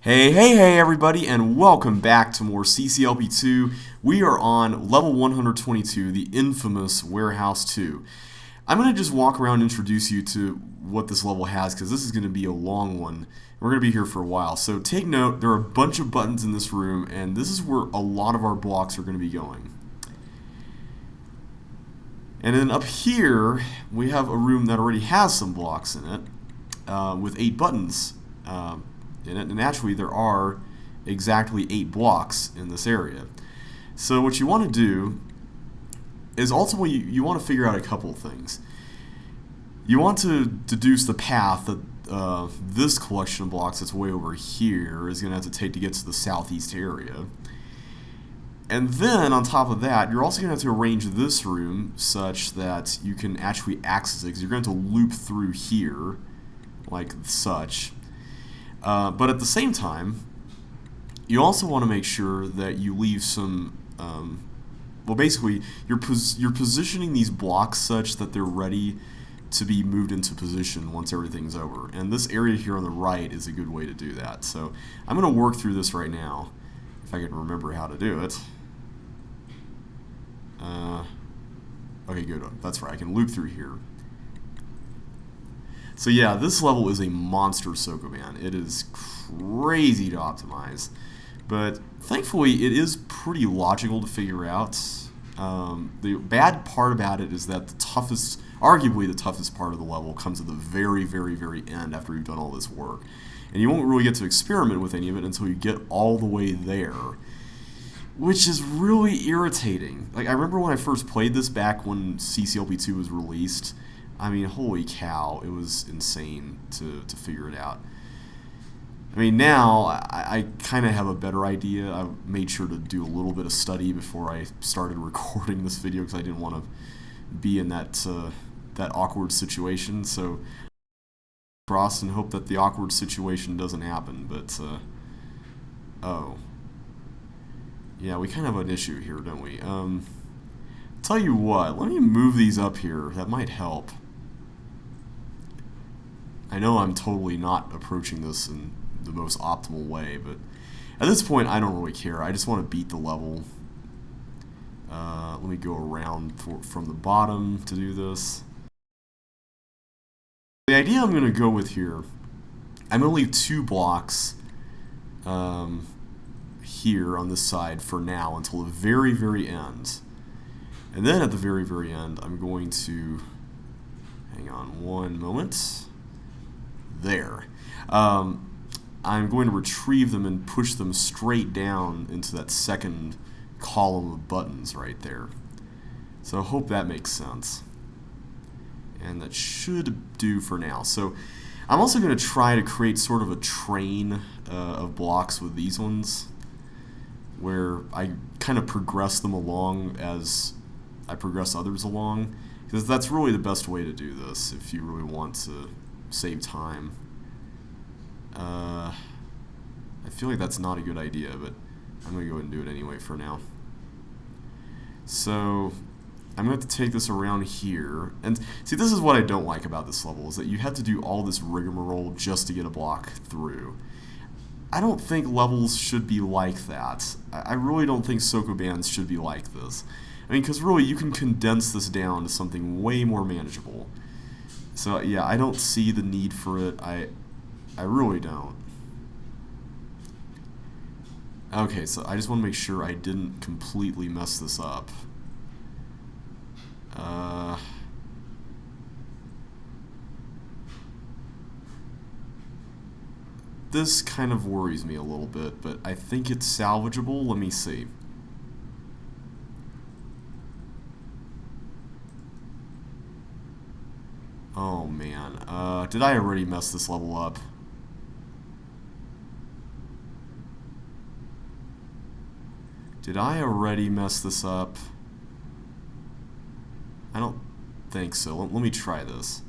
Hey everybody, and welcome back to more CCLP2. We are on level 122, the infamous Warehouse 2. I'm going to just walk around and introduce you to what this level has, because this is going to be a long one. We're going to be here for a while. So take note, there are a bunch of buttons in this room, and this is where a lot of our blocks are going to be going. And then up here, we have a room that already has some blocks in it, with 8 buttons in it, and naturally there are exactly 8 blocks in this area. So what you want to do is ultimately you want to figure out a couple of things. You want to deduce the path that this collection of blocks that's way over here is going to have to take to get to the southeast area. And then on top of that, you're also going to have to arrange this room such that you can actually access it, because you're going to loop through here like such. But at the same time, you also want to make sure that you leave some, well, basically, you're positioning these blocks such that they're ready to be moved into position once everything's over. And this area here on the right is a good way to do that. So I'm going to work through this right now, if I can remember how to do it. Okay, good. That's right. I can loop through here. So yeah, this level is a monster Sokoban. It is crazy to optimize, but thankfully it is pretty logical to figure out. The bad part about it is that arguably the toughest part of the level comes at the very end after you've done all this work. And you won't really get to experiment with any of it until you get all the way there, which is really irritating. Like, I remember when I first played this back when CCLP2 was released. I mean, holy cow, it was insane to figure it out. I mean, now I kind of have a better idea. I made sure to do a little bit of study before I started recording this video, because I didn't want to be in that awkward situation. So cross and hope that the awkward situation doesn't happen. But oh, yeah, we kind of have an issue here, don't we? Tell you what, let me move these up here. That might help. I know I'm totally not approaching this in the most optimal way, but at this point I don't really care. I just want to beat the level. Let me go around from the bottom to do this. The idea I'm going to go with here, I'm going to leave 2 blocks here on this side for now until the very end. And then at the very end, I'm going to, hang on one moment, there. I'm going to retrieve them and push them straight down into that second column of buttons right there. So I hope that makes sense. And that should do for now. So I'm also going to try to create sort of a train of blocks with these ones, where I kind of progress them along as I progress others along, because that's really the best way to do this if you really want to save time. I feel like that's not a good idea, but I'm going to go ahead and do it anyway for now. So I'm going to have to take this around here, and see, this is what I don't like about this level, is that you have to do all this rigmarole just to get a block through. I don't think levels should be like that. I really don't think Sokobans should be like this. I mean, because really, you can condense this down to something way more manageable. So yeah, I don't see the need for it. I really don't. Okay, so I just want to make sure I didn't completely mess this up. This kind of worries me a little bit, but I think it's salvageable. Let me see. Oh man, did I already mess this level up? Did I already mess this up? I don't think so. Let me try this.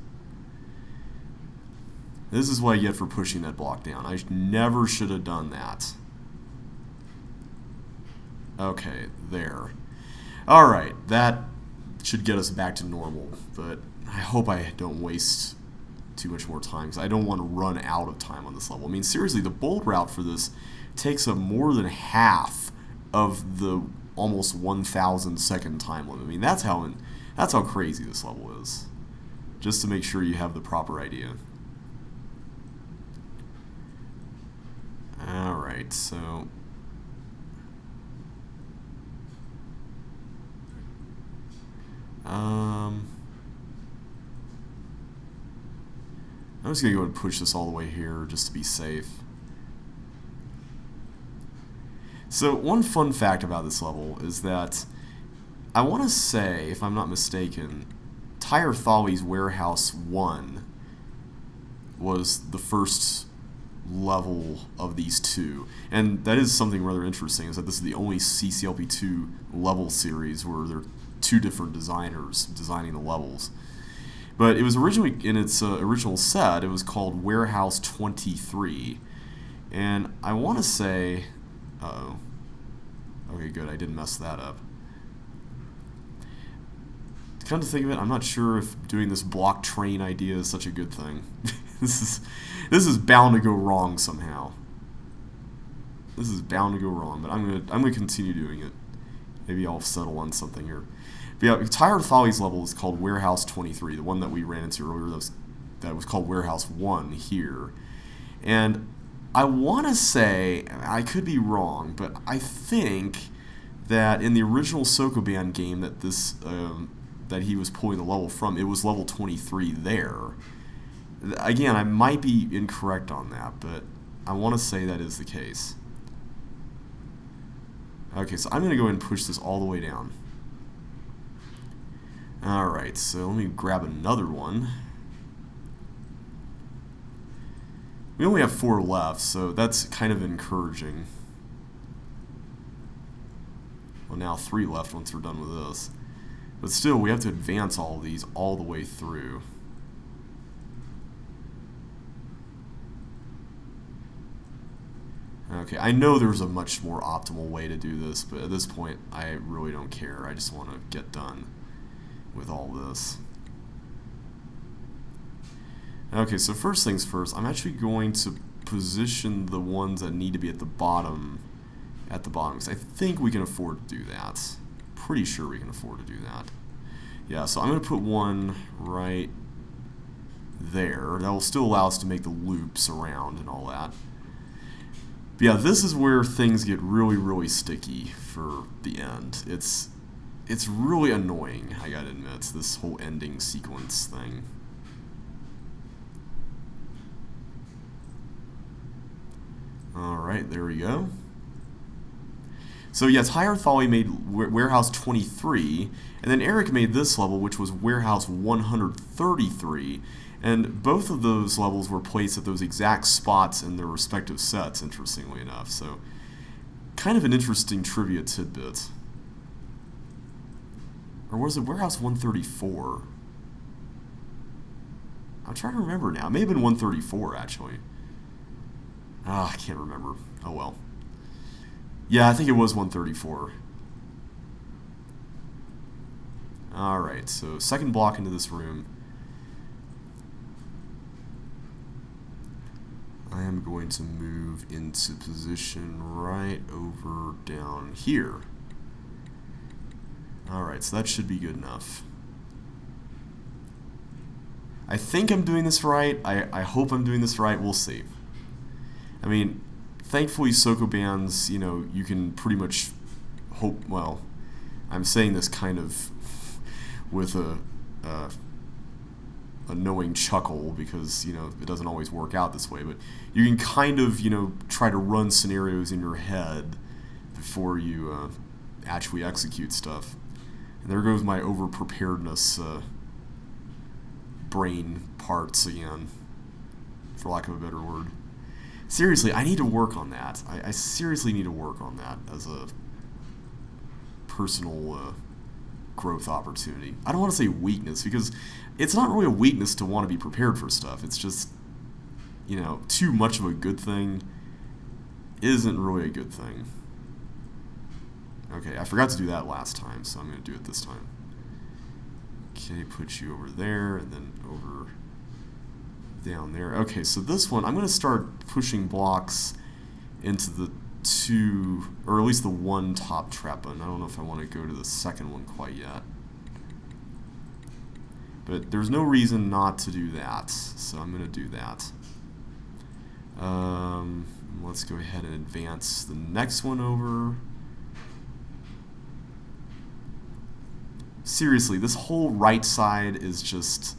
This is what I get for pushing that block down. I never should have done that. Okay, there. Alright, that should get us back to normal, but I hope I don't waste too much more time because I don't want to run out of time on this level. I mean, seriously, the bold route for this takes up more than half of the almost 1,000 second time limit. I mean, that's how crazy this level is. Just to make sure you have the proper idea. Alright, so I'm just going to go and push this all the way here just to be safe. So one fun fact about this level is that I want to say, if I'm not mistaken, Tyre Thawley's Warehouse 1 was the first level of these two. And that is something rather interesting, is that this is the only CCLP2 level series where there are two different designers designing the levels. But it was originally, in its original set, it was called Warehouse 23. And I want to say, uh-oh. Okay, good, I didn't mess that up. Come to think of it, I'm not sure if doing this block train idea is such a good thing. This is bound to go wrong somehow. This is bound to go wrong, but I'm gonna continue doing it. Maybe I'll settle on something here. But yeah, Tyre Thawley's level is called Warehouse 23, the one that we ran into earlier that was called Warehouse 1 here. And I want to say, I could be wrong, but I think that in the original Sokoban game that this that he was pulling the level from, it was level 23 there. Again, I might be incorrect on that, but I want to say that is the case. Okay, so I'm going to go ahead and push this all the way down. Alright, so let me grab another one. We only have 4 left, so that's kind of encouraging. Well, now 3 left once we're done with this. But still, we have to advance all of these all the way through. Okay, I know there's a much more optimal way to do this, but at this point, I really don't care. I just want to get done with all this. Okay, so first things first, I'm actually going to position the ones that need to be at the bottom, because I think we can afford to do that. Pretty sure we can afford to do that. Yeah, so I'm going to put one right there. That will still allow us to make the loops around and all that. But yeah, this is where things get really, really sticky for the end. It's really annoying, I gotta admit, this whole ending sequence thing. Alright, there we go. So yeah, Tyre Thawley made Warehouse 23, and then Eric made this level, which was Warehouse 133, and both of those levels were placed at those exact spots in their respective sets, interestingly enough. So, kind of an interesting trivia tidbit. Or was it Warehouse 134? I'm trying to remember now. It may have been 134, actually. Ah, I can't remember. Oh well. Yeah, I think it was 134. Alright, so second block into this room. I am going to move into position right over down here. Alright, so that should be good enough. I think I'm doing this right. I hope I'm doing this right. We'll see. I mean, thankfully Sokobans, you know, you can pretty much hope, well, I'm saying this kind of with a knowing chuckle because, you know, it doesn't always work out this way, but you can kind of, you know, try to run scenarios in your head before you actually execute stuff. And there goes my over-preparedness brain parts again, for lack of a better word. Seriously, I need to work on that. I seriously need to work on that as a personal growth opportunity. I don't want to say weakness, because it's not really a weakness to want to be prepared for stuff. It's just, you know, too much of a good thing isn't really a good thing. Okay, I forgot to do that last time, so I'm going to do it this time. Okay, put you over there, and then over down there. Okay, so this one, I'm going to start pushing blocks into the two, or at least the one top trap button. I don't know if I want to go to the second one quite yet. But there's no reason not to do that, so I'm going to do that. Let's go ahead and advance the next one over. Seriously, this whole right side is just,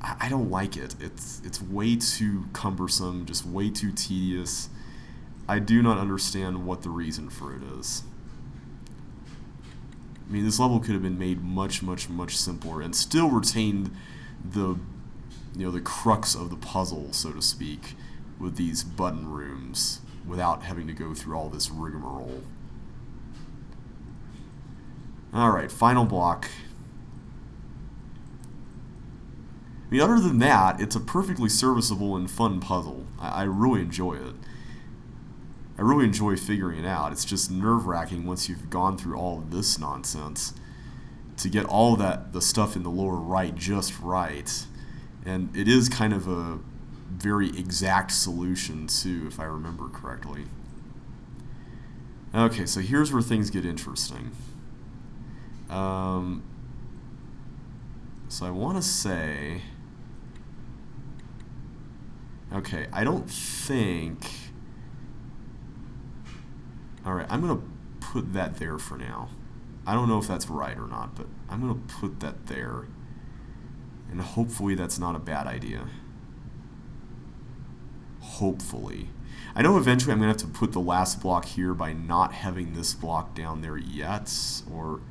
I don't like it. It's way too cumbersome, just way too tedious. I do not understand what the reason for it is. I mean, this level could have been made much, much, much simpler and still retained the, the crux of the puzzle, so to speak, with these button rooms without having to go through all this rigmarole. Alright, final block. I mean, other than that, it's a perfectly serviceable and fun puzzle. I really enjoy it. I really enjoy figuring it out. It's just nerve-wracking once you've gone through all of this nonsense to get all the stuff in the lower right just right. And it is kind of a very exact solution too, if I remember correctly. Okay, so here's where things get interesting. So I want to say, okay, I don't think, alright, I'm going to put that there for now. I don't know if that's right or not, but I'm going to put that there. And hopefully that's not a bad idea. Hopefully. I know eventually I'm going to have to put the last block here by not having this block down there yet, or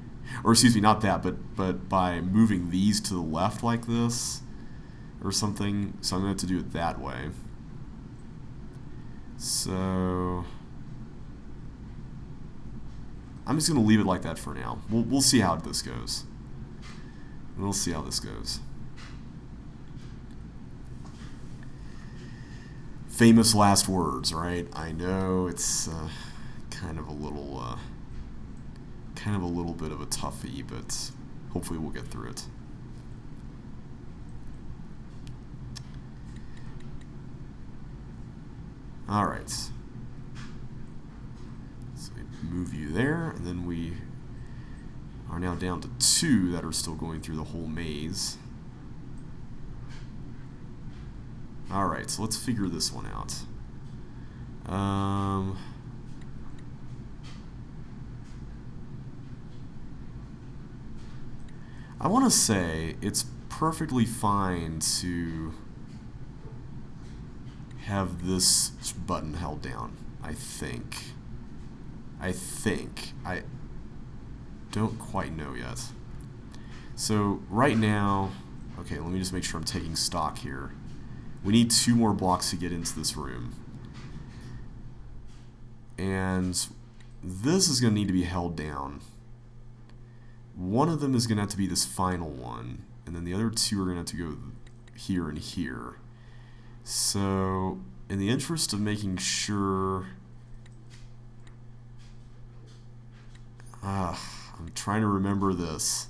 excuse me, not that, but by moving these to the left like this, or something. So I'm going to have to do it that way. So I'm just going to leave it like that for now. We'll see how this goes. We'll see how this goes. Famous last words, right? I know it's kind of a little bit of a toughie, but hopefully we'll get through it. All right. So we move you there, and then we are now down to 2 that are still going through the whole maze. All right, so let's figure this one out. I want to say it's perfectly fine to have this button held down, I think. I don't quite know yet. So right now, okay, let me just make sure I'm taking stock here. We need 2 more blocks to get into this room. And this is going to need to be held down. One of them is going to have to be this final one, and then the other 2 are going to have to go here and here. So, in the interest of making sure... I'm trying to remember this.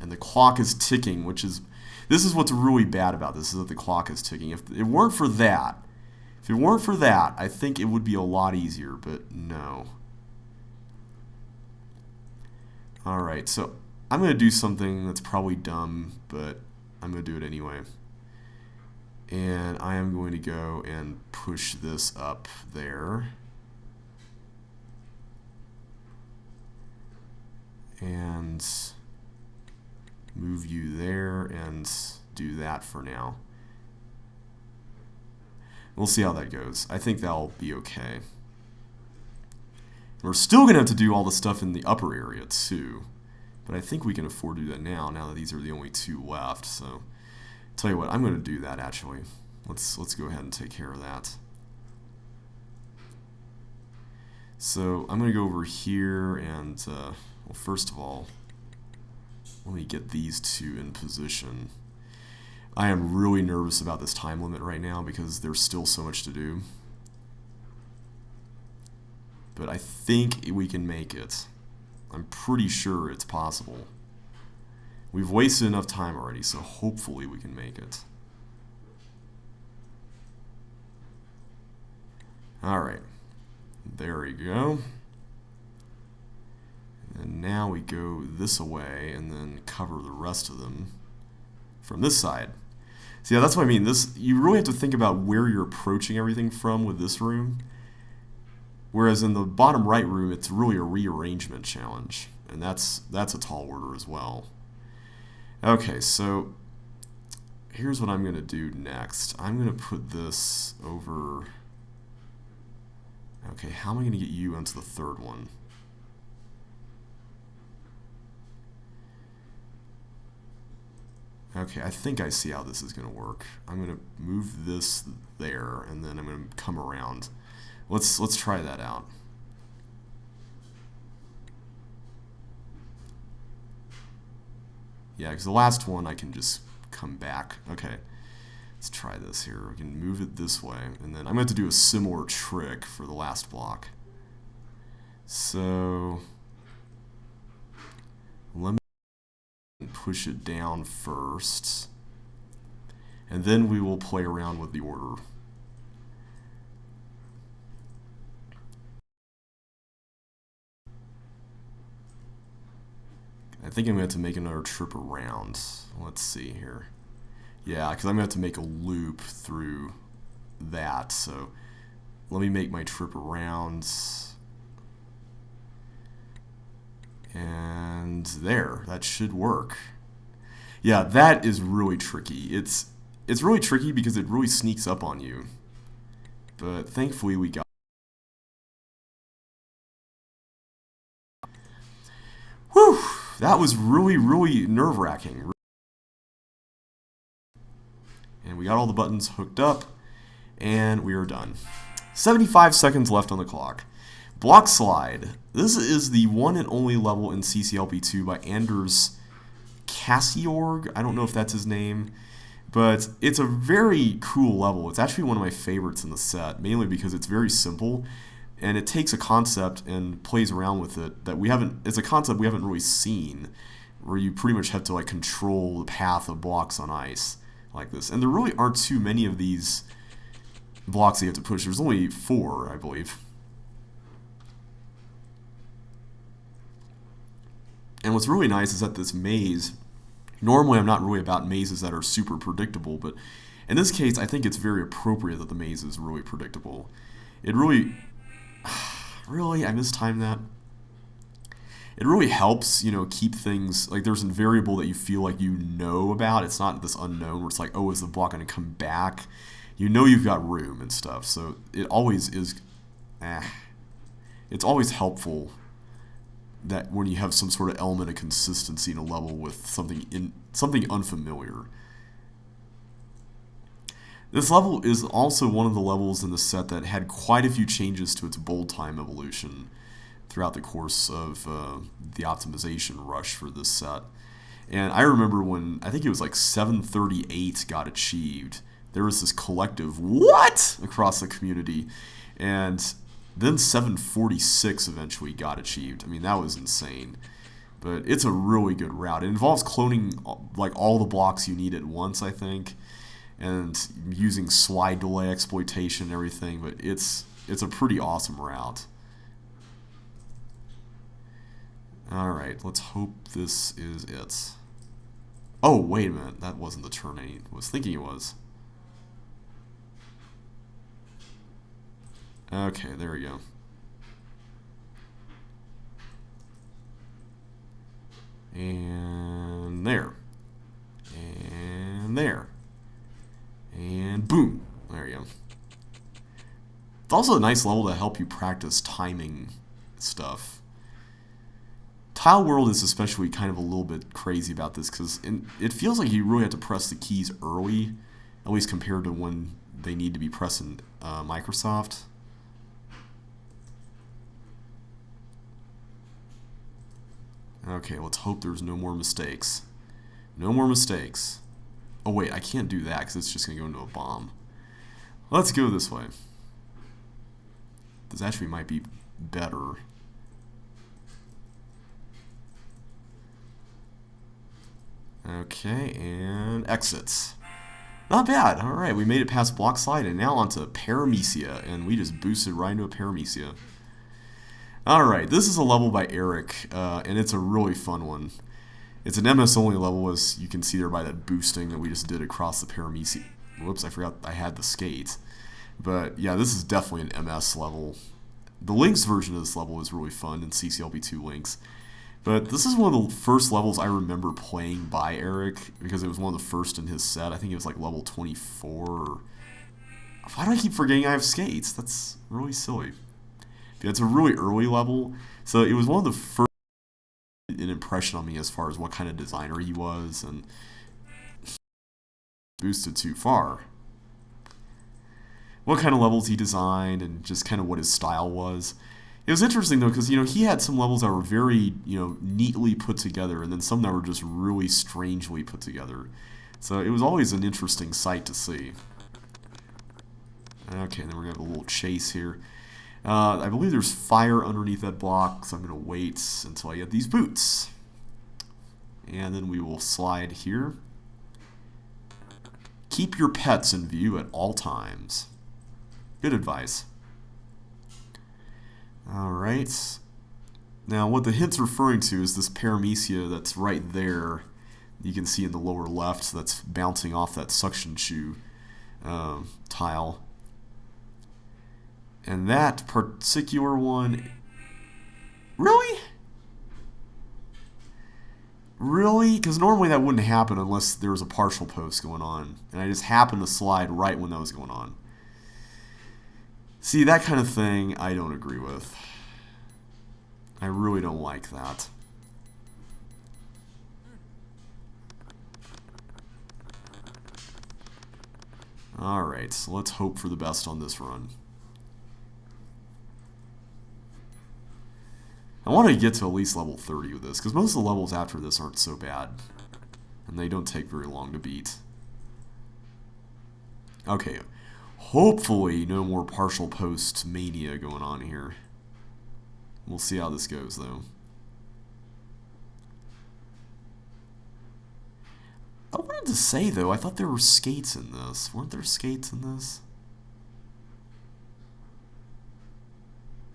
And the clock is ticking, which is... This is what's really bad about this, is that the clock is ticking. If it weren't for that, I think it would be a lot easier, but no. Alright, so I'm going to do something that's probably dumb, but I'm going to do it anyway. And I am going to go and push this up there. And move you there and do that for now. We'll see how that goes. I think that'll be okay. We're still going to have to do all the stuff in the upper area too, but I think we can afford to do that now that these are the only 2 left. So, tell you what, I'm going to do that actually. Let's go ahead and take care of that. So I'm going to go over here and, well, first of all, let me get these 2 in position. I am really nervous about this time limit right now because there's still so much to do. But I think we can make it. I'm pretty sure it's possible. We've wasted enough time already, so hopefully we can make it. Alright, there we go. And now we go this way and then cover the rest of them from this side. So yeah, that's what I mean. This, you really have to think about where you're approaching everything from with this room. Whereas in the bottom right room, it's really a rearrangement challenge. And that's a tall order as well. Okay, so here's what I'm going to do next. I'm going to put this over... Okay, how am I going to get you into the third one? Okay, I think I see how this is going to work. I'm going to move this there, and then I'm going to come around. Let's try that out. Yeah, because the last one I can just come back. Okay, let's try this here. We can move it this way, and then I'm going to do a similar trick for the last block. So let me push it down first, and then we will play around with the order. I think I'm going to have to make another trip around. Let's see here. Yeah, because I'm going to have to make a loop through that. So let me make my trip around. And there, that should work. Yeah, that is really tricky. It's really tricky because it really sneaks up on you. But thankfully we got... Whew! That was really, really nerve-wracking. And we got all the buttons hooked up, and we are done. 75 seconds left on the clock. BlockSlide. This is the one and only level in CCLP2 by Anders Cassiorg. I don't know if that's his name, but it's a very cool level. It's actually one of my favorites in the set, mainly because it's very simple, and it takes a concept and plays around with it that we haven't... It's a concept we haven't really seen, where you pretty much have to like control the path of blocks on ice like this. And there really aren't too many of these blocks that you have to push. There's only 4, I believe. And what's really nice is that this maze, normally I'm not really about mazes that are super predictable, but in this case I think it's very appropriate that the maze is really predictable. It really, I mistimed that. It really helps, you know, keep things, like there's a variable that you feel like you know about. It's not this unknown where it's like, oh, is the block going to come back? You know you've got room and stuff, so it always is, it's always helpful that when you have some sort of element of consistency in a level with something unfamiliar. This level is also one of the levels in the set that had quite a few changes to its bold time evolution throughout the course of the optimization rush for this set. And I remember when, I think it was like 738 got achieved, there was this collective what across the community, and then 746 eventually got achieved. I mean, that was insane. But it's a really good route. It involves cloning like all the blocks you need at once, I think, and using slide delay exploitation and everything, but it's a pretty awesome route. Alright, let's hope this is it. Oh, wait a minute. That wasn't the turn I was thinking it was. Okay, there we go. And there. And there. And boom. There you go. It's also a nice level to help you practice timing stuff. Tile World is especially kind of a little bit crazy about this because it feels like you really have to press the keys early, at least compared to when they need to be pressed in Microsoft. Okay, let's hope there's no more mistakes. No more mistakes. Oh wait, I can't do that because it's just going to go into a bomb. Let's go this way. This actually might be better. Okay, and exits. Not bad. All right, we made it past BlockSlide, and now onto Paramecia, and we just boosted right into a Paramecia. All right, this is a level by Eric, and it's a really fun one. It's an MS only level, as you can see there by that boosting that we just did across the Paramecia. Whoops, I forgot I had the skates. But yeah, this is definitely an MS level. The Lynx version of this level is really fun in CCLP2 Lynx. But this is one of the first levels I remember playing by Eric, because it was one of the first in his set. I think it was like level 24. Why do I keep forgetting I have skates? That's really silly. But it's a really early level, so it was one of the first an impression on me as far as what kind of designer he was, and boosted too far. What kind of levels he designed, and just kind of what his style was. It was interesting though, because he had some levels that were very neatly put together, and then some that were just really strangely put together. So it was always an interesting sight to see. Okay, then we're gonna have a little chase here. I believe there's fire underneath that block, so I'm gonna wait until I get these boots, and then we will slide here. Keep your pets in view at all times. Good advice. Alright. Now, what the hint's referring to is this Paramecia that's right there. You can see in the lower left that's bouncing off that suction shoe tile. And that particular one... Really? Really? Because normally that wouldn't happen unless there was a partial post going on. And I just happened to slide right when that was going on. See, that kind of thing I don't agree with. I really don't like that. Alright, so let's hope for the best on this run. I want to get to at least level 30 with this, because most of the levels after this aren't so bad. And they don't take very long to beat. Okay. Hopefully no more partial post mania going on here. We'll see how this goes though. I wanted to say though, I thought there were skates in this. Weren't there skates in this?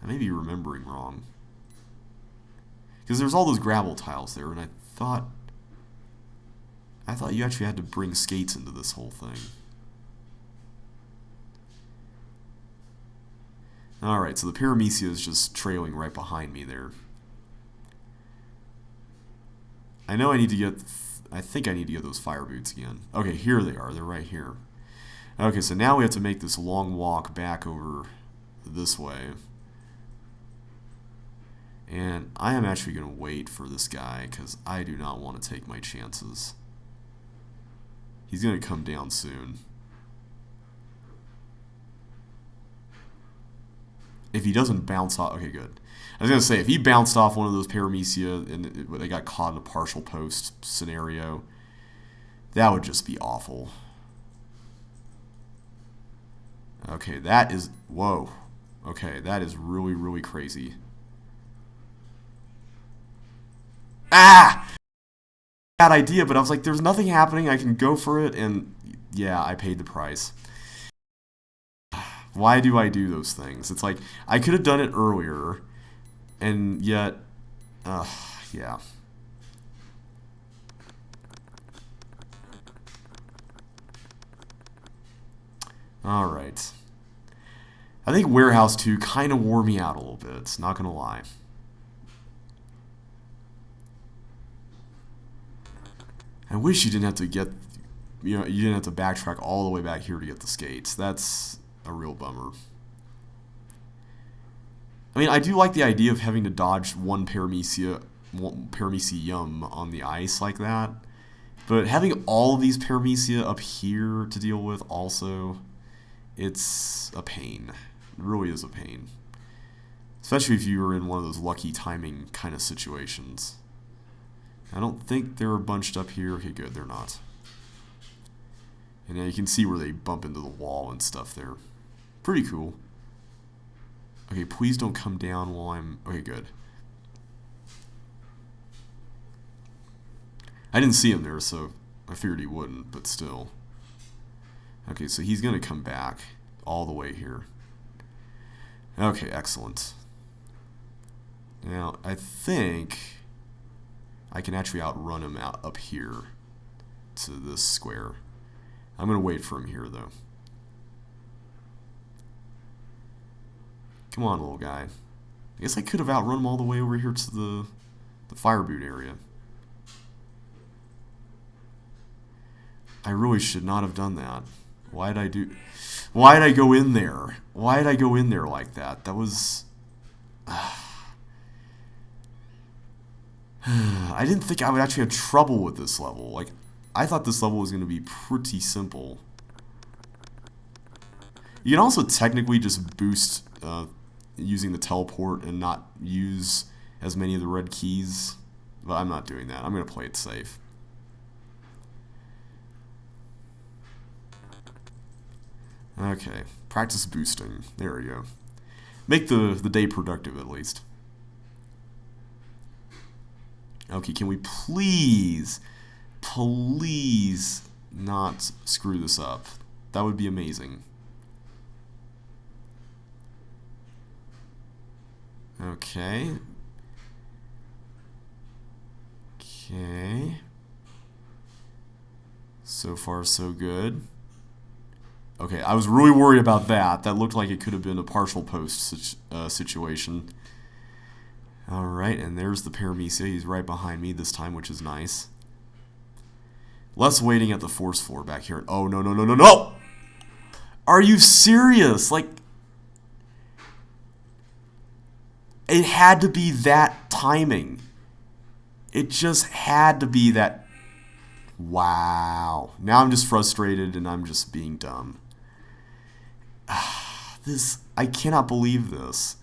I may be remembering wrong. Because there's all those gravel tiles there, and I thought you actually had to bring skates into this whole thing. Alright, so the Paramecia is just trailing right behind me there. I know I need to get... I think I need to get those fire boots again. Okay, here they are. They're right here. Okay, so now we have to make this long walk back over this way. And I am actually going to wait for this guy, because I do not want to take my chances. He's going to come down soon. If he doesn't bounce off... Okay, good. I was going to say, if he bounced off one of those Paramecia and they got caught in a partial post scenario, that would just be awful. Okay, that is... Whoa. Okay, that is really, really crazy. Ah! Bad idea, but I was like, there's nothing happening. I can go for it, and yeah, I paid the price. Why do I do those things? It's like, I could have done it earlier, and yet, yeah. Alright. I think Warehouse 2 kind of wore me out a little bit, not gonna lie. I wish you didn't have to get, you didn't have to backtrack all the way back here to get the skates. That's a real bummer. I mean, I do like the idea of having to dodge one Paramecia on the ice like that, but having all of these Paramecia up here to deal with also, it's a pain. It really is a pain. Especially if you were in one of those lucky timing kind of situations. I don't think they're bunched up here. Okay, good, they're not. And now you can see where they bump into the wall and stuff there. Pretty cool. Okay, please don't come down while I'm... Okay, good. I didn't see him there, so I figured he wouldn't, but still. Okay, so he's going to come back all the way here. Okay, excellent. Now, I think I can actually outrun him out up here to this square. I'm going to wait for him here, though. Come on, little guy. I guess I could have outrun him all the way over here to the fire boot area. I really should not have done that. Why did I go in there? Why did I go in there like that? That was... I didn't think I would actually have trouble with this level. Like, I thought this level was going to be pretty simple. You can also technically just boost using the teleport and not use as many of the red keys. But I'm not doing that. I'm going to play it safe. Okay, practice boosting. There we go. Make the day productive at least. Okay, can we please not screw this up? That would be amazing. Okay. Okay. So far, so good. Okay, I was really worried about that. That looked like it could have been a partial post situation. Alright, and there's the Paramecia. He's right behind me this time, which is nice. Less waiting at the force floor back here. Oh, no, no, no, no, no! Are you serious? Like, it had to be that timing. It just had to be that. Wow. Now I'm just frustrated and I'm just being dumb. I cannot believe this.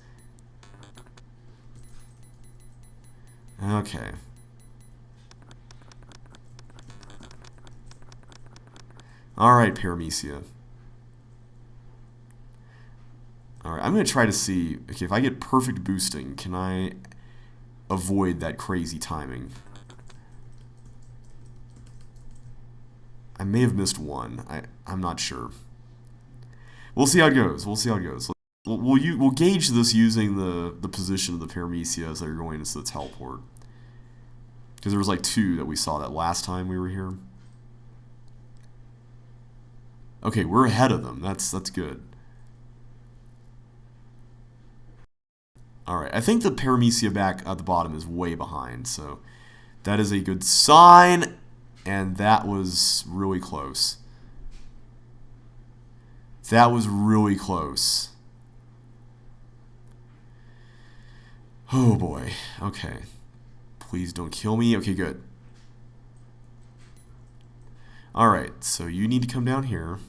Okay. Alright, Paramecia. Alright, I'm going to try to see, okay, if I get perfect boosting, can I avoid that crazy timing? I may have missed one. I'm not sure. We'll see how it goes. We'll see how it goes. We'll gauge this using the position of the Paramecia as they're going into the teleport. Because there was like two that we saw that last time we were here. Okay, we're ahead of them. That's good. Alright, I think the Paramecia back at the bottom is way behind, so that is a good sign, and that was really close. That was really close. Oh boy, okay. Please don't kill me. Okay, good. Alright, so you need to come down here.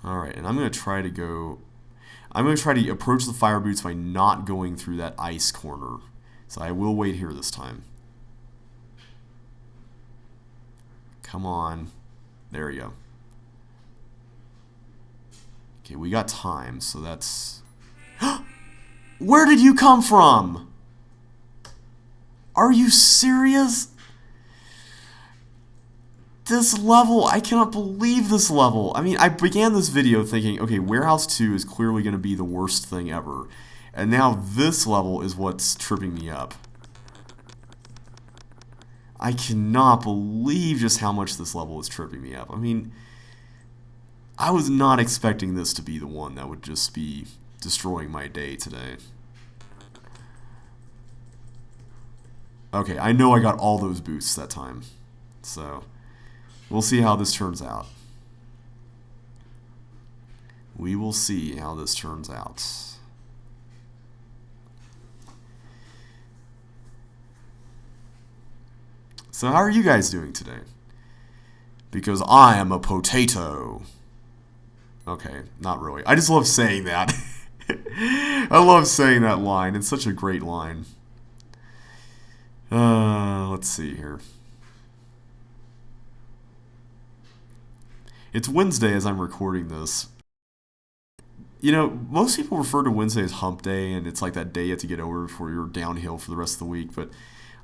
Alright, and I'm going to try to go... I'm going to try to approach the fire boots by not going through that ice corner. So I will wait here this time. Come on. There we go. Okay, we got time, so that's... Where did you come from? Are you serious? This level, I cannot believe this level. I mean, I began this video thinking, okay, Warehouse 2 is clearly going to be the worst thing ever. And now this level is what's tripping me up. I cannot believe just how much this level is tripping me up. I mean, I was not expecting this to be the one that would just be destroying my day today. Okay, I know I got all those boosts that time. So... we'll see how this turns out. We will see how this turns out. So how are you guys doing today? Because I am a potato. Okay, not really. I just love saying that. I love saying that line. It's such a great line. Let's see here. It's Wednesday as I'm recording this. You know, most people refer to Wednesday as hump day, and it's like that day you have to get over before you're downhill for the rest of the week, but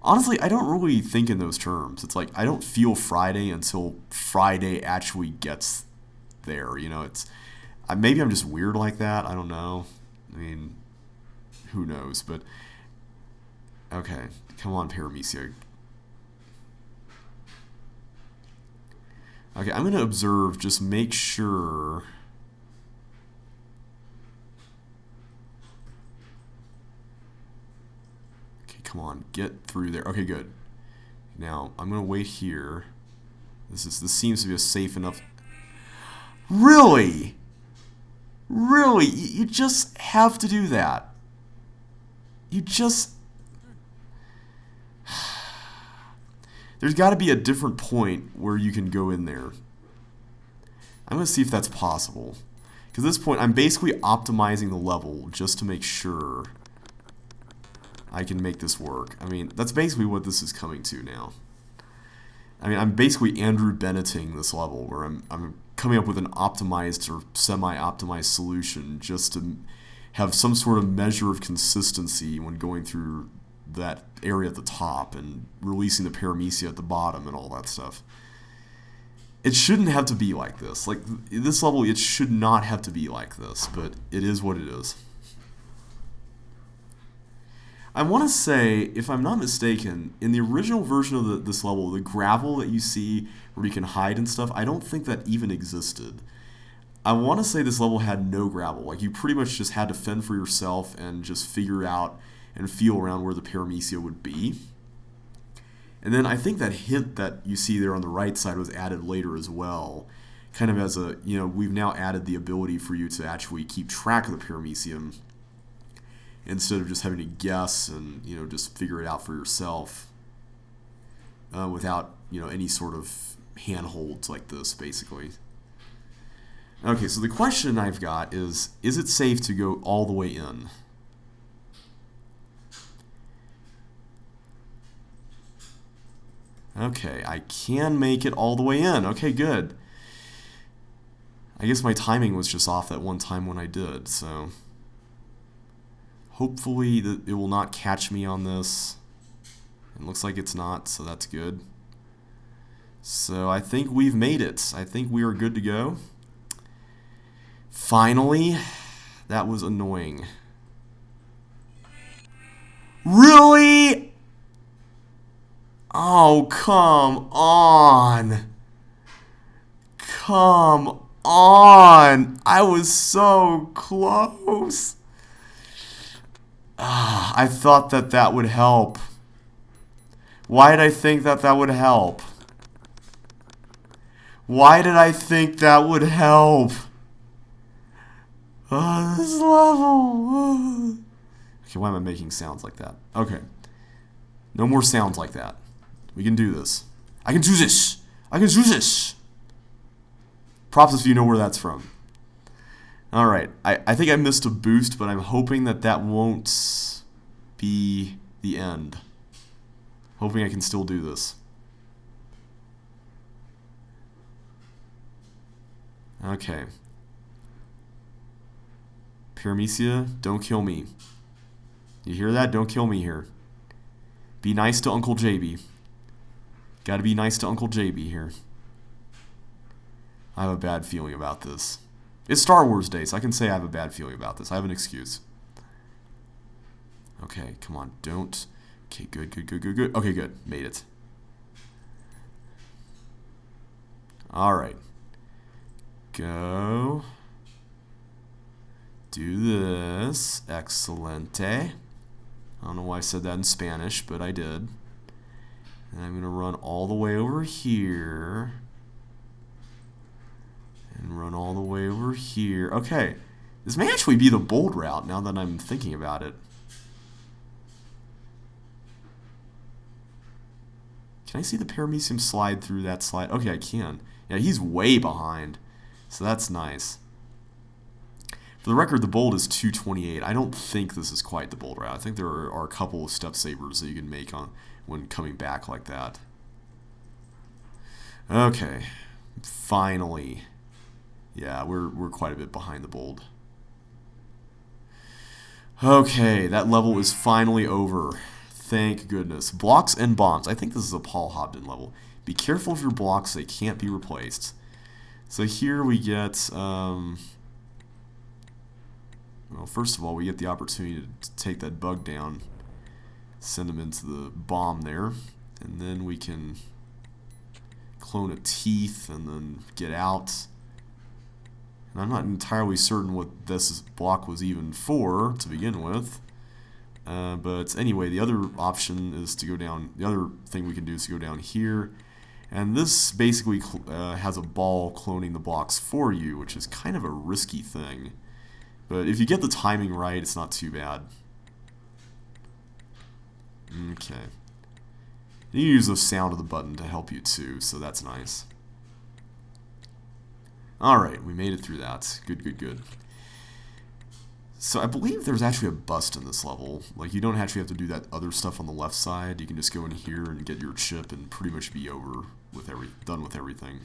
Honestly, I don't really think in those terms. It's like I don't feel Friday until Friday actually gets there. You know, it's maybe I'm just weird like that. I don't know. I mean, who knows? But okay, come on, Paramecia. Okay, I'm gonna observe. Just make sure. Come on, get through there. Okay, good. Now, I'm going to wait here. This seems to be a safe enough... Really? Really? You just have to do that. You just... There's got to be a different point where you can go in there. I'm going to see if that's possible. Because at this point, I'm basically optimizing the level just to make sure I can make this work. I mean, that's basically what this is coming to now. I mean, I'm basically Andrew Bennetting this level, where I'm coming up with an optimized or semi-optimized solution just to have some sort of measure of consistency when going through that area at the top and releasing the Paramecia at the bottom and all that stuff. It shouldn't have to be like this. Like, this level, it should not have to be like this, but it is what it is. I want to say, if I'm not mistaken, in the original version of this level, the gravel that you see where you can hide and stuff, I don't think that even existed. I want to say this level had no gravel. Like, you pretty much just had to fend for yourself and just figure out and feel around where the Paramecia would be. And then I think that hint that you see there on the right side was added later as well. Kind of as a, you know, we've now added the ability for you to actually keep track of the Paramecium, instead of just having to guess and, you know, just figure it out for yourself without, you know, any sort of handholds like this, basically. Okay, so the question I've got is it safe to go all the way in? Okay, I can make it all the way in. Okay, good. I guess my timing was just off that one time when I did, so... Hopefully it will not catch me on this. It looks like it's not, so that's good. So I think we've made it. I think we are good to go. Finally. That was annoying. Really? Oh, come on. Come on. I was so close. I thought that would help. Why did I think that would help? Why did I think that would help? This level. Okay, why am I making sounds like that? Okay. No more sounds like that. We can do this. I can do this. I can do this. Props if you know where that's from. Alright, I think I missed a boost, but I'm hoping that won't be the end. Hoping I can still do this. Okay. Paramecia, don't kill me. You hear that? Don't kill me here. Be nice to Uncle JB. Gotta be nice to Uncle JB here. I have a bad feeling about this. It's Star Wars Day, so I can say I have a bad feeling about this. I have an excuse. Okay, come on, don't. Okay, good, good, good, good, good. Okay, good. Made it. Alright. Go. Do this. Excelente. I don't know why I said that in Spanish, but I did. And I'm going to run all the way over here. And run all the way over here. Okay. This may actually be the bold route now that I'm thinking about it. Can I see the Paramecium slide through that slide? Okay, I can. Yeah, he's way behind. So that's nice. For the record, the bold is 228. I don't think this is quite the bold route. I think there are a couple of step savers that you can make on when coming back like that. Okay. Finally. Yeah, we're quite a bit behind the bold. Okay, that level is finally over. Thank goodness. Blocks and bombs. I think this is a Paul Hobden level. Be careful of your blocks. They can't be replaced. So here we get... well, first of all, we get the opportunity to take that bug down. Send him into the bomb there. And then we can clone a teeth and then get out. And I'm not entirely certain what this block was even for to begin with. But anyway, the other option is to go down, the other thing we can do is to go down here. And this basically has a ball cloning the blocks for you, which is kind of a risky thing. But if you get the timing right, it's not too bad. Okay. You can use the sound of the button to help you too, so that's nice. Alright, we made it through that. Good, good, good. So I believe there's actually a bust in this level. Like, you don't actually have to do that other stuff on the left side. You can just go in here and get your chip and pretty much be over with done with everything.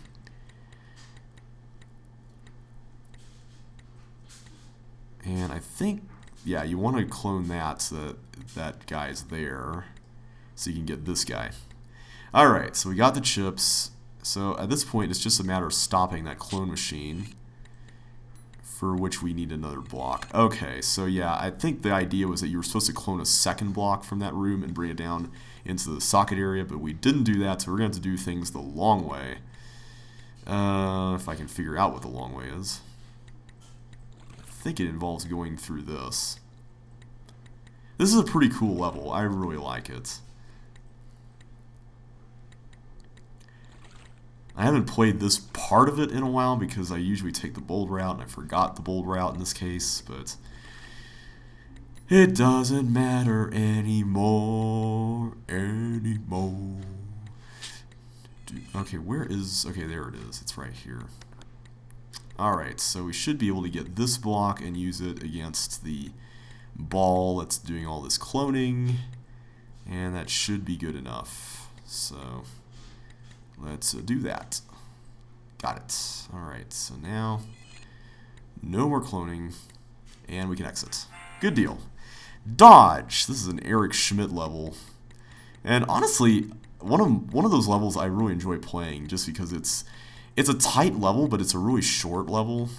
And I think, yeah, you want to clone that so that that guy's there, so you can get this guy. Alright, so we got the chips. So at this point, it's just a matter of stopping that clone machine, for which we need another block. Okay, so yeah, I think the idea was that you were supposed to clone a second block from that room and bring it down into the socket area, but we didn't do that, so we're going to have to do things the long way. If I can figure out what the long way is. I think it involves going through this. This is a pretty cool level. I really like it. I haven't played this part of it in a while because I usually take the bold route, and I forgot the bold route in this case, but it doesn't matter anymore. Okay, where is... Okay, there it is. It's right here. Alright, so we should be able to get this block and use it against the ball that's doing all this cloning, and that should be good enough. So let's do that. Got it. Alright, so now no more cloning, and we can exit. Good deal. Dodge. This is an Eric Schmidt level. And honestly, one of those levels I really enjoy playing just because it's a tight level, but it's a really short level.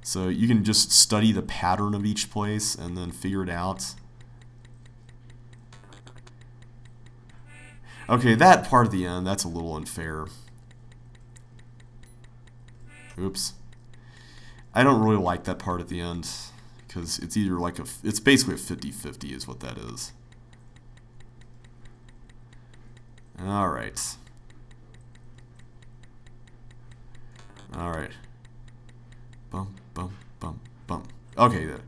So you can just study the pattern of each place and then figure it out. Okay, that part at the end, that's a little unfair. Oops. I don't really like that part at the end, because it's either like it's basically a 50-50 is what that is. Alright. Alright. Bump, bump, bump, bump. Okay, there.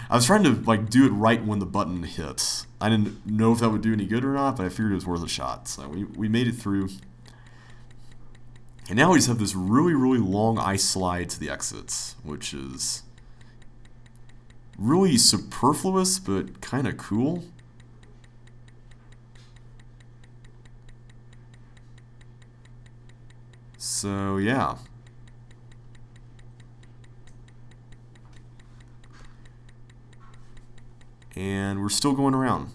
I was trying to like do it right when the button hits. I didn't know if that would do any good or not, but I figured it was worth a shot. So we made it through. And now we just have this really, really long ice slide to the exits, which is really superfluous, but kind of cool. So, yeah. And we're still going around.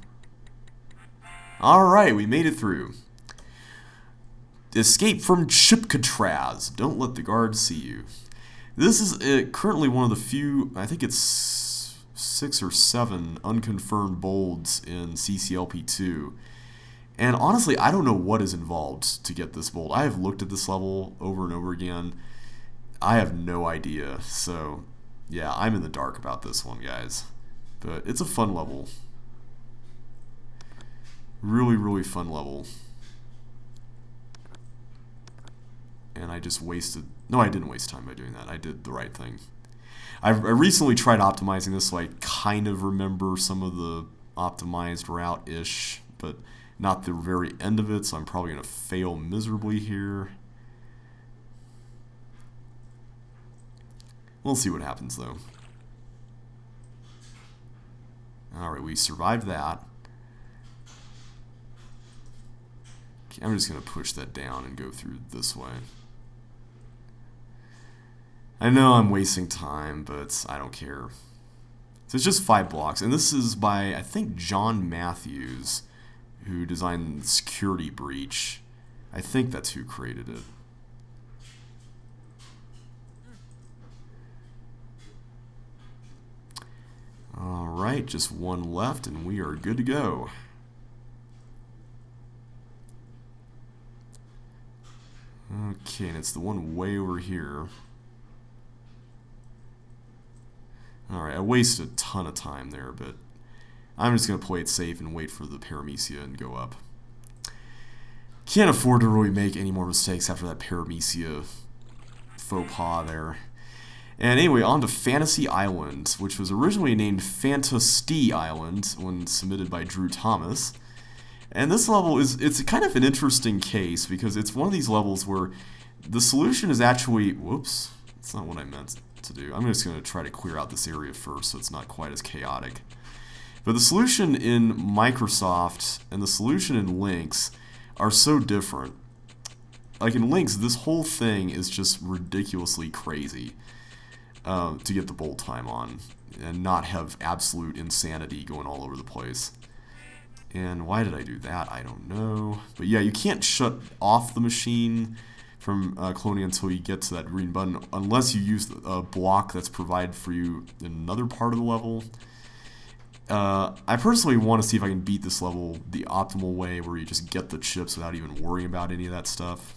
Alright, we made it through. Escape from Chipkatraz. Don't let the guards see you. This is currently one of the few, I think it's 6 or 7 unconfirmed bolds in CCLP2. And honestly, I don't know what is involved to get this bold. I have looked at this level over and over again. I have no idea. So, yeah, I'm in the dark about this one, guys. But it's a fun level. Really, really fun level. And I just wasted... No, I didn't waste time by doing that. I did the right thing. I recently tried optimizing this, so I kind of remember some of the optimized route-ish, but not the very end of it, so I'm probably going to fail miserably here. We'll see what happens, though. Alright, we survived that. Okay, I'm just going to push that down and go through this way. I know I'm wasting time, but I don't care. So it's just 5 blocks, and this is by, I think, John Matthews, who designed Security Breach. I think that's who created it. Alright, just one left, and we are good to go. Okay, and it's the one way over here. Alright, I wasted a ton of time there, but I'm just going to play it safe and wait for the Paramecia and go up. Can't afford to really make any more mistakes after that Paramecia faux pas there. And anyway, on to Fantasy Island, which was originally named Fantasy Island when submitted by Drew Thomas. And this level it's kind of an interesting case because it's one of these levels where the solution is actually, whoops, that's not what I meant to do. I'm just going to try to clear out this area first so it's not quite as chaotic. But the solution in Microsoft and the solution in Lynx are so different. Like in Lynx, this whole thing is just ridiculously crazy to get the bolt time on and not have absolute insanity going all over the place. And why did I do that? I don't know. But yeah, you can't shut off the machine from cloning until you get to that green button unless you use a block that's provided for you in another part of the level. I personally want to see if I can beat this level the optimal way where you just get the chips without even worrying about any of that stuff.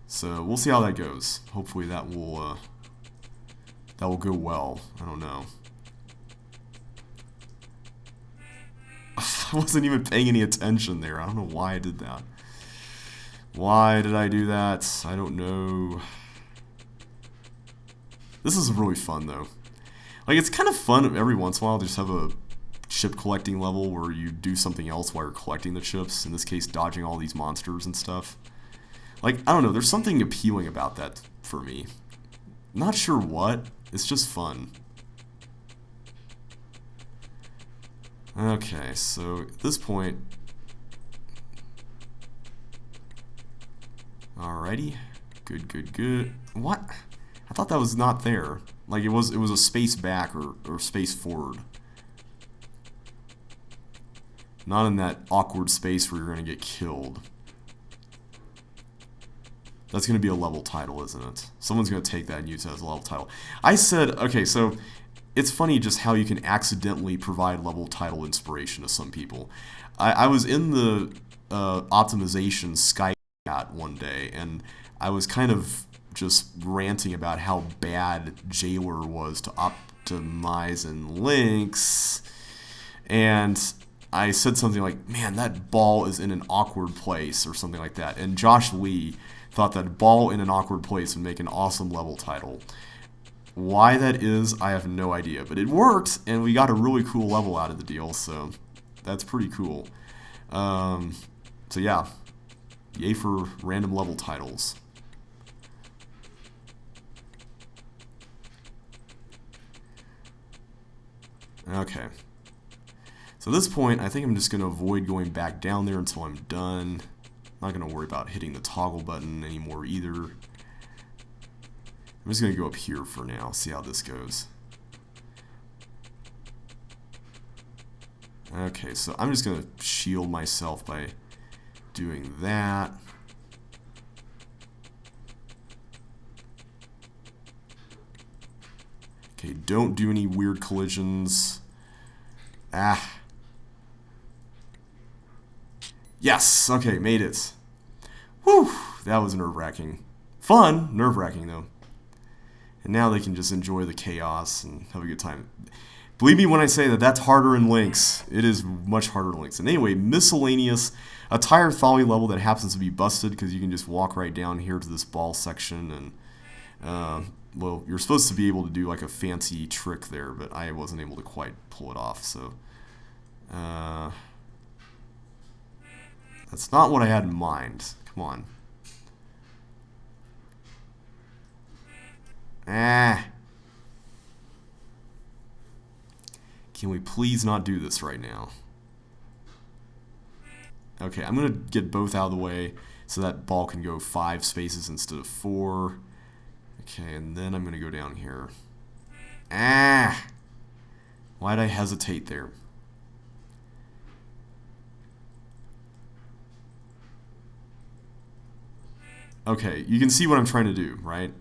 So we'll see how that goes. Hopefully that will go well. I don't know. I wasn't even paying any attention there. I don't know why I did that. Why did I do that? I don't know. This is really fun though. Like, it's kind of fun every once in a while to just have a chip collecting level where you do something else while you're collecting the chips. In this case, dodging all these monsters and stuff. Like, I don't know, there's something appealing about that for me. Not sure what, it's just fun. Okay, so at this point... Alrighty. Good, good, good. What? I thought that was not there. Like, it was a space back or space forward. Not in that awkward space where you're going to get killed. That's going to be a level title, isn't it? Someone's going to take that and use it as a level title. I said, okay, so it's funny just how you can accidentally provide level title inspiration to some people. I was in the optimization Skype chat one day, and I was kind of just ranting about how bad Jailer was to optimize in Lynx, and I said something like, man, that ball is in an awkward place, or something like that, and Josh Lee thought that ball in an awkward place would make an awesome level title. Why that is, I have no idea, but it worked, and we got a really cool level out of the deal, so that's pretty cool. So yeah, yay for random level titles. Okay. So at this point, I think I'm just going to avoid going back down there until I'm done. I'm not going to worry about hitting the toggle button anymore either. I'm just going to go up here for now, see how this goes. Okay, so I'm just going to shield myself by doing that. Okay, don't do any weird collisions. Ah. Yes! Okay, made it. Whew! That was nerve-wracking. Fun! Nerve-wracking, though. And now they can just enjoy the chaos and have a good time. Believe me when I say that that's harder in Lynx. It is much harder in Lynx. And anyway, Miscellaneous, a tire folly level that happens to be busted because you can just walk right down here to this ball section and, well, you're supposed to be able to do like a fancy trick there, but I wasn't able to quite pull it off, so... that's not what I had in mind. Come on. Ah. Can we please not do this right now? Okay, I'm going to get both out of the way so that ball can go 5 spaces instead of 4. Okay, and then I'm going to go down here. Ah! Why'd I hesitate there? Okay, you can see what I'm trying to do, right?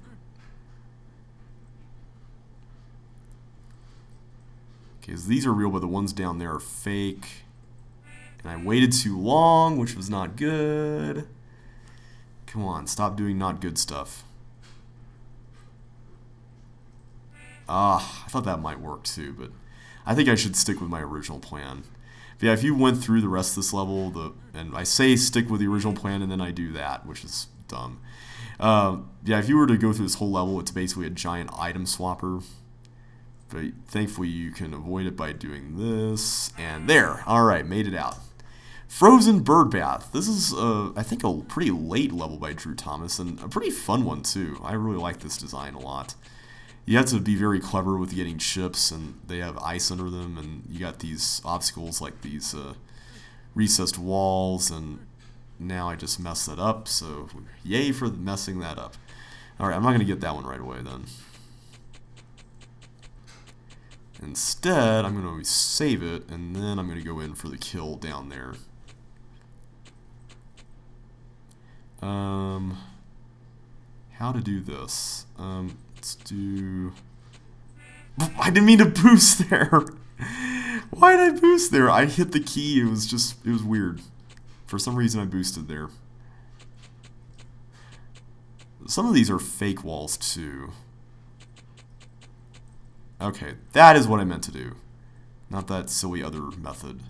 Okay, so these are real, but the ones down there are fake. And I waited too long, which was not good. Come on, stop doing not good stuff. Ah, I thought that might work too, but I think I should stick with my original plan. But yeah, if you went through the rest of this level, and I say stick with the original plan, and then I do that, which is dumb. Yeah, if you were to go through this whole level, it's basically a giant item swapper. But thankfully, you can avoid it by doing this. And there. All right, made it out. Frozen Birdbath. This is, I think, a pretty late level by Drew Thomas, and a pretty fun one, too. I really like this design a lot. You have to be very clever with getting chips, and they have ice under them, and you got these obstacles like these recessed walls, and now I just messed that up, so yay for messing that up. Alright, I'm not going to get that one right away then. Instead, I'm going to save it, and then I'm going to go in for the kill down there. How to do this? Let's do... I didn't mean to boost there! Why did I boost there? I hit the key, it was weird. For some reason I boosted there. Some of these are fake walls too. Okay, that is what I meant to do. Not that silly other method.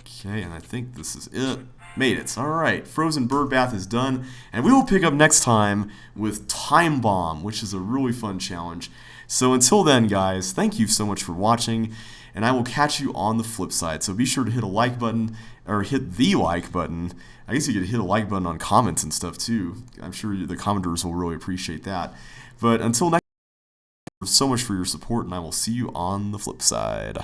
Okay, and I think this is it. Made it. Alright, Frozen Birdbath is done. And we will pick up next time with Time Bomb, which is a really fun challenge. So until then, guys, thank you so much for watching. And I will catch you on the flip side. So be sure to hit a like button, or hit the like button. I guess you could hit a like button on comments and stuff too. I'm sure the commenters will really appreciate that. But until next time, thank you so much for your support, and I will see you on the flip side.